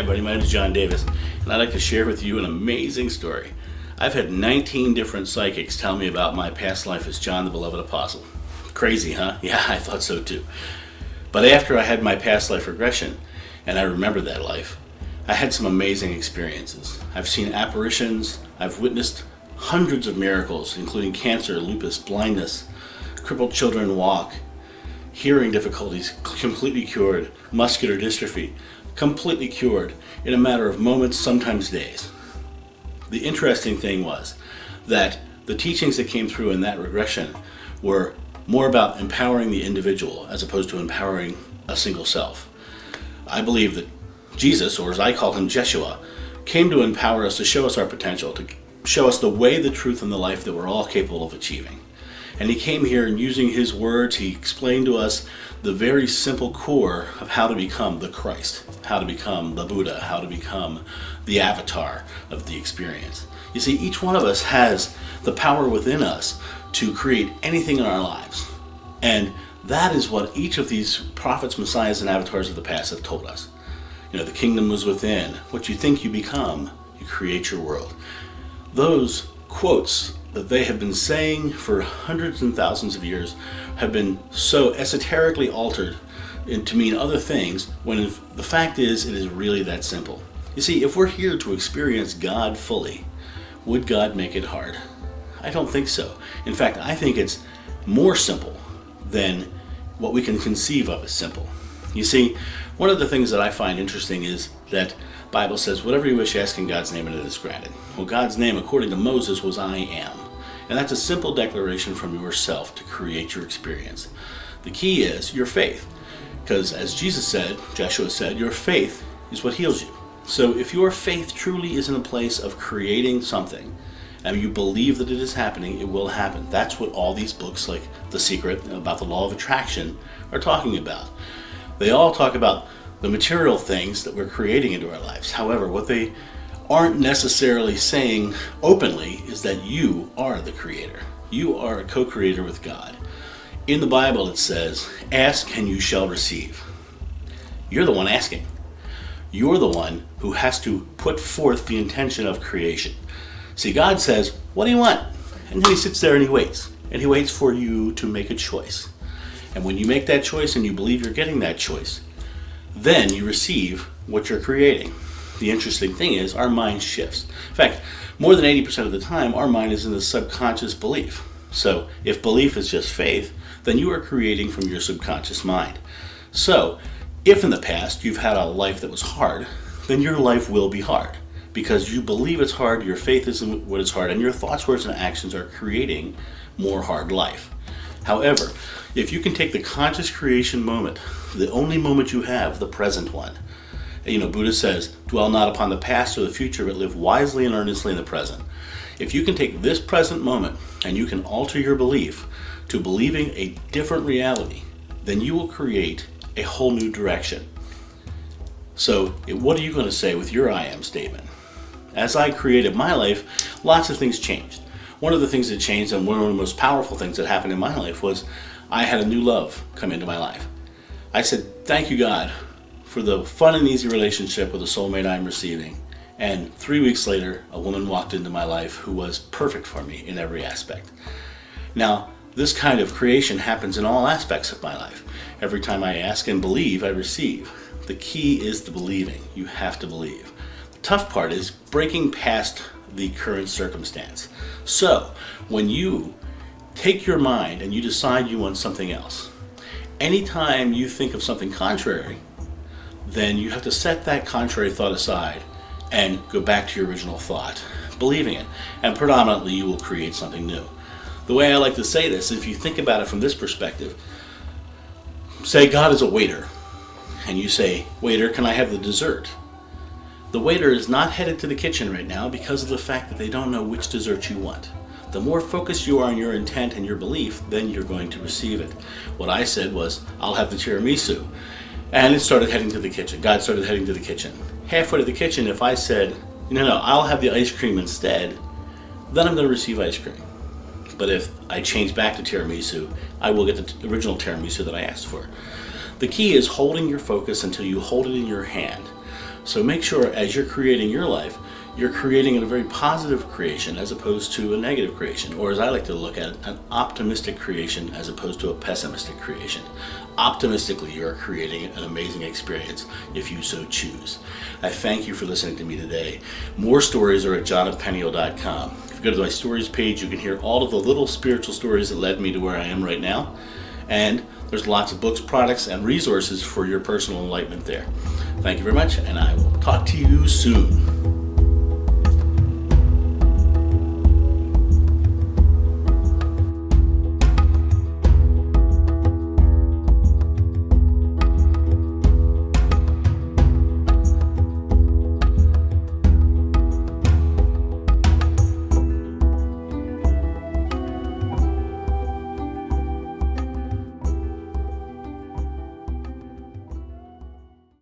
everybody. My name is John Davis, and I'd like to share with you an amazing story. I've had 19 different psychics tell me about my past life as John the Beloved Apostle. Crazy, huh? Yeah, I thought so too. But after I had my past life regression, and I remember that life, I had some amazing experiences. I've seen apparitions, I've witnessed hundreds of miracles, including cancer, lupus, blindness, crippled children walk, hearing difficulties completely cured, muscular dystrophy completely cured in a matter of moments, sometimes days. The interesting thing was that the teachings that came through in that regression were more about empowering the individual as opposed to empowering a single self. I believe that Jesus, or as I call him, Jeshua, came to empower us, to show us our potential, to show us the way, the truth, and the life that we're all capable of achieving. And he came here, and using his words, he explained to us the very simple core of how to become the Christ, how to become the Buddha, how to become the avatar of the experience. You see, each one of us has the power within us to create anything in our lives. And that is what each of these prophets, messiahs, and avatars of the past have told us. You know, the kingdom was within. What you think you become, you create your world. Those quotes that they have been saying for hundreds and thousands of years have been so esoterically altered to mean other things, when the fact is, it is really that simple. You see, if we're here to experience God fully, would God make it hard? I don't think so. In fact, I think it's more simple than what we can conceive of as simple. You see, one of the things that I find interesting is that the Bible says, whatever you wish, ask in God's name, and it is granted. Well, God's name, according to Moses, was I am. And that's a simple declaration from yourself to create your experience. The key is your faith. Because as Jesus said, Joshua said, your faith is what heals you. So if your faith truly is in a place of creating something, and you believe that it is happening, it will happen. That's what all these books like The Secret, about the law of attraction, are talking about. They all talk about the material things that we're creating into our lives. However, what they aren't necessarily saying openly is that you are the creator. You are a co-creator with God. In the Bible it says, ask and you shall receive. You're the one asking. You're the one who has to put forth the intention of creation. See, God says, what do you want? And then he sits there and he waits. And he waits for you to make a choice. And when you make that choice and you believe you're getting that choice, then you receive what you're creating. The interesting thing is our mind shifts. In fact, more than 80% of the time, our mind is in the subconscious belief. So if belief is just faith, then you are creating from your subconscious mind. So if in the past you've had a life that was hard, then your life will be hard. Because you believe it's hard, your faith is in what is hard, and your thoughts, words, and actions are creating more hard life. However, if you can take the conscious creation moment, the only moment you have, the present one, you know, Buddha says, dwell not upon the past or the future, but live wisely and earnestly in the present. If you can take this present moment and you can alter your belief to believing a different reality, then you will create a whole new direction. So what are you going to say with your I am statement? As I created my life, lots of things changed. One of the things that changed, and one of the most powerful things that happened in my life, was I had a new love come into my life. I said, thank you, God, for the fun and easy relationship with the soulmate I'm receiving. And 3 weeks later, a woman walked into my life who was perfect for me in every aspect. Now, this kind of creation happens in all aspects of my life. Every time I ask and believe, I receive. The key is the believing. You have to believe. The tough part is breaking past the current circumstance. So, when you take your mind and you decide you want something else, anytime you think of something contrary, then you have to set that contrary thought aside and go back to your original thought, believing it, and predominantly you will create something new. The way I like to say this, if you think about it from this perspective, say God is a waiter, and you say, waiter, can I have the dessert? The waiter is not headed to the kitchen right now because of the fact that they don't know which dessert you want. The more focused you are on your intent and your belief, then you're going to receive it. What I said was, I'll have the tiramisu. And it started heading to the kitchen. God started heading to the kitchen. Halfway to the kitchen, if I said, no, I'll have the ice cream instead, then I'm going to receive ice cream. But if I change back to tiramisu, I will get the original tiramisu that I asked for. The key is holding your focus until you hold it in your hand. So make sure as you're creating your life, you're creating a very positive creation as opposed to a negative creation, or as I like to look at it, an optimistic creation as opposed to a pessimistic creation. Optimistically, you're creating an amazing experience if you so choose. I thank you for listening to me today. More stories are at johnofpenniel.com. If you go to my stories page, you can hear all of the little spiritual stories that led me to where I am right now. And there's lots of books, products, and resources for your personal enlightenment there. Thank you very much, and I will talk to you soon.